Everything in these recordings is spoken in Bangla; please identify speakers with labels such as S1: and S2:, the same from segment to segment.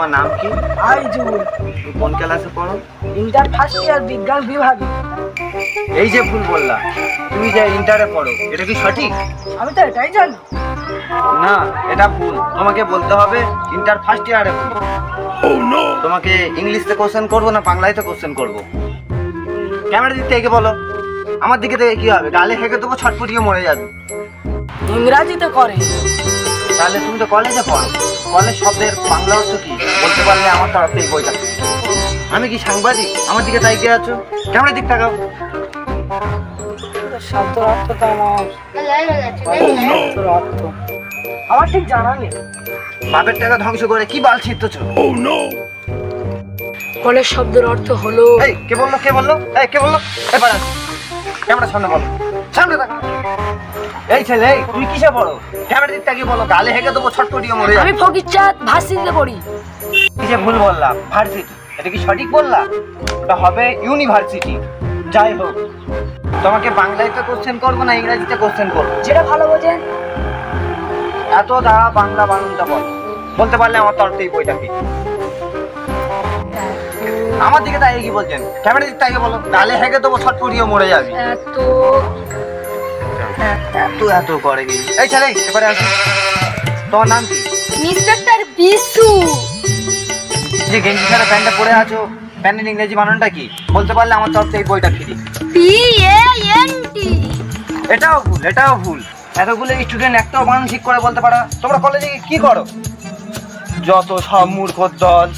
S1: তোমার নাম কি?
S2: আইজুল।
S1: তুমি কোন ক্লাসে পড়ো?
S2: ইন্টার ফার্স্ট ইয়ার বিজ্ঞান বিভাগে।
S1: এই যে ভুল বললা, তুমি যে ইন্টারে পড়ো এটা কি সঠিক?
S2: আমি তো এটাই জানি।
S1: না, এটা ভুল। তোমাকে বলতে হবে ইন্টার ফার্স্ট ইয়ারে পড়ো। তোমাকে ইংলিশে কোশ্চেন করবো না বাংলাতে কোশ্চেন করবো? ক্যামেরা দিক থেকে বলো, আমার দিকে থেকে কি হবে? গালে হেঁকে দেবো, ছটফটিয়ে মরে যাবে।
S2: ইংরাজিতে করে।
S1: তাহলে তুমি তো কলেজে পড়ো, কলেজ শব্দের বাংলা অর্থ কি বলতে পারলে আমার তরফ থেকে বইটা। আমি কি সাংবাদিক? আমার দিকে তাইকে আছো, ক্যামেরা দিক তাকাও।
S2: শব্দের অর্থটা আমার ঠিক জানা নেই।
S1: বাপের টাকা ধ্বংস করে কি বাল ছিটতেছো?
S2: কলেজ শব্দের অর্থ হলো।
S1: এই কে বললো? কে বললো? এই কে বললো? এবার ক্যামেরা সামনে বলো, সামনে তাকা। এই ছেলে, এই তুই কিসে পড়ো? ক্যামেরা দিক তাকিয়ে বলো, গালে হেঁকে দেবো, ছটফটিয়ে মরে যাবে।
S2: আমি ফকিরচাঁদ ভার্সিটিতে পড়ি।
S1: কি যে ভুল বললাম, ভার্সিটি এটা কি সঠিক বললাম? ওটা হবে ইউনিভার্সিটি। যাই হোক, তোমাকে বাংলাতে কোশ্চেন করবো না ইংরেজিতে কোশ্চেন করবো?
S2: যেটা ভালো বোঝেন।
S1: এত দ্বারা বাংলা বানানটা বল, বলতে পারলে আমার তরফ থেকে বইটা কি। আমার দিকে তাই কি বলছেন? ক্যামেরা দিক তাকে বলো, গালে হেঁকে দেবো, ছটফটিয়ে মরে যাবি। এত এত করে কি? এই ছেলে, এবারে আসো। তোমার নাম কি?
S2: ইন্সপেক্টর বিশু।
S1: যে গেঞ্জি ছাড়া প্যান্টটা পরে আছো, প্যান্টের ইংরেজি বানানটা কি বলতে পারলে আমার তরফ থেকে বইটা ফ্রি।
S2: PANT।
S1: এটাও ভুল, এটাও ভুল। এতগুলো স্টুডেন্ট একটাও বানান ঠিক করে বলতে পারো? তোমরা কলেজে কি করো? যত সব মূর্খর দল।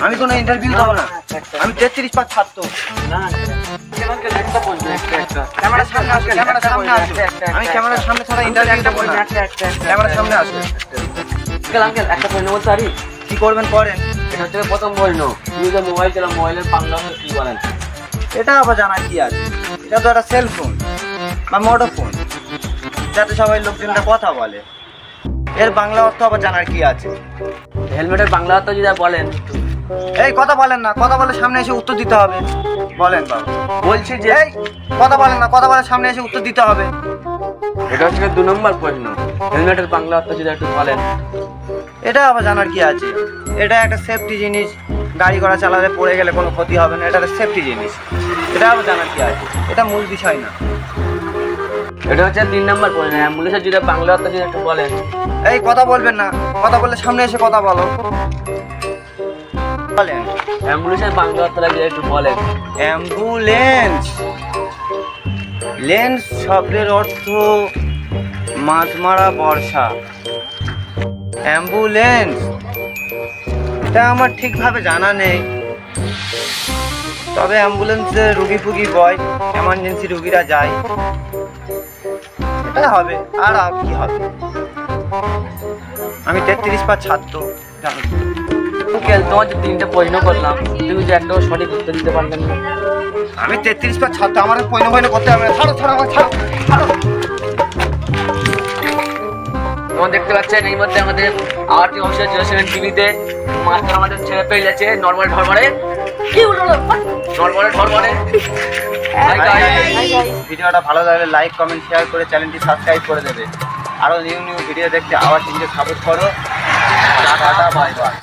S1: আমি কোনো ইন্টারভিউ দেবো না, আমি 33 পাস ছাত্র। ক্যামেরার সামনে আসো, ক্যামেরার সামনে আসো। আমি ক্যামেরার সামনে ছাড়া ইন্টারভিউ দেবো না। ক্যামেরার সামনে আসো।
S3: একটা প্রশ্ন বলতে পারি?
S1: কি করবেন করেন।
S3: এটা হচ্ছে প্রথম প্রশ্ন, তুমি যে মোবাইল চালাও, মোবাইলের বাংলা কি বলেন?
S1: এটা আবার জানার কি আছে? এটা তো একটা সেলফোন বা মোটোফোন, যাতে সবাই লোকজনরা কথা বলে। এর বাংলা অর্থ আবার জানার কি আছে?
S3: হেলমেটের বাংলা অর্থ যদি বলেন।
S1: এই কথা বলেন না, কথা বলে সামনে এসে উত্তর দিতে হবে। বলেন বাবা। বলছি যে এই কথা বলেন না, কথা বলে সামনে এসে উত্তর দিতে হবে।
S3: এটা হচ্ছে 2 নম্বর প্রশ্ন, হেলমেটের বাংলা অর্থ যদি একটু বলেন।
S1: এটা আবার জানার কি আছে? এটা একটা সেফটি জিনিস, গাড়ি ঘোড়া চালালে পড়ে গেলে কোনো ক্ষতি হবে না, এটা একটা সেফটি জিনিস। এটা আবার জানার কি আছে? এটা মূল বিষয় না।
S3: এটা হচ্ছে 3 নম্বর প্রশ্ন, অ্যাম্বুলেন্সের যদি বাংলা অর্থ যদি একটু বলেন।
S1: এই কথা বলবেন না, কথা বললে সামনে এসে কথা বলো। বলেন।
S3: অ্যাম্বুলেন্সের বাংলা অর্থটা যদি একটু বলেন।
S1: অ্যাম্বুলেন্স, লেন্স শব্দের অর্থ মাছ মারা বর্ষা। অ্যাম্বুলেন্স এটা আমার ঠিকভাবে জানা নেই, তবে অ্যাম্বুলেন্সে রুগী ফুগি বয়, এমার্জেন্সি রুগীরা যায়, এটা হবে। আর কি হবে? আমি 33 পাস ছাত্র।
S3: তোমার যে 3টে প্রশ্ন করলাম, তুমি যে একটাও সঠিক উত্তর দিতে পারলেন না।
S1: আমি 33 পাস ছাত্র, আমার পয়না পয়না করতে হবে না। ছাড়ো ছাড়ো আমার, ছাড়ো ছাড়ো।
S3: তোমরা দেখতে পাচ্ছেন এই মধ্যে আমাদের আওয়ারটি অফিসার 07 টিভিতে মাস্টার আমাদের ছেড়ে পেয়ে যাচ্ছে নর্মাল ধর্মরে।
S2: কি হলো?
S3: নর্মাল ধর্মরে।
S1: ভিডিওটা ভালো লাগলে লাইক কমেন্ট শেয়ার করে চ্যানেলটি সাবস্ক্রাইব করে দেবে। আরো নিউ নিউ ভিডিও দেখতে আওয়ার টিভিকে সাপোর্ট করো। Tata bye bye.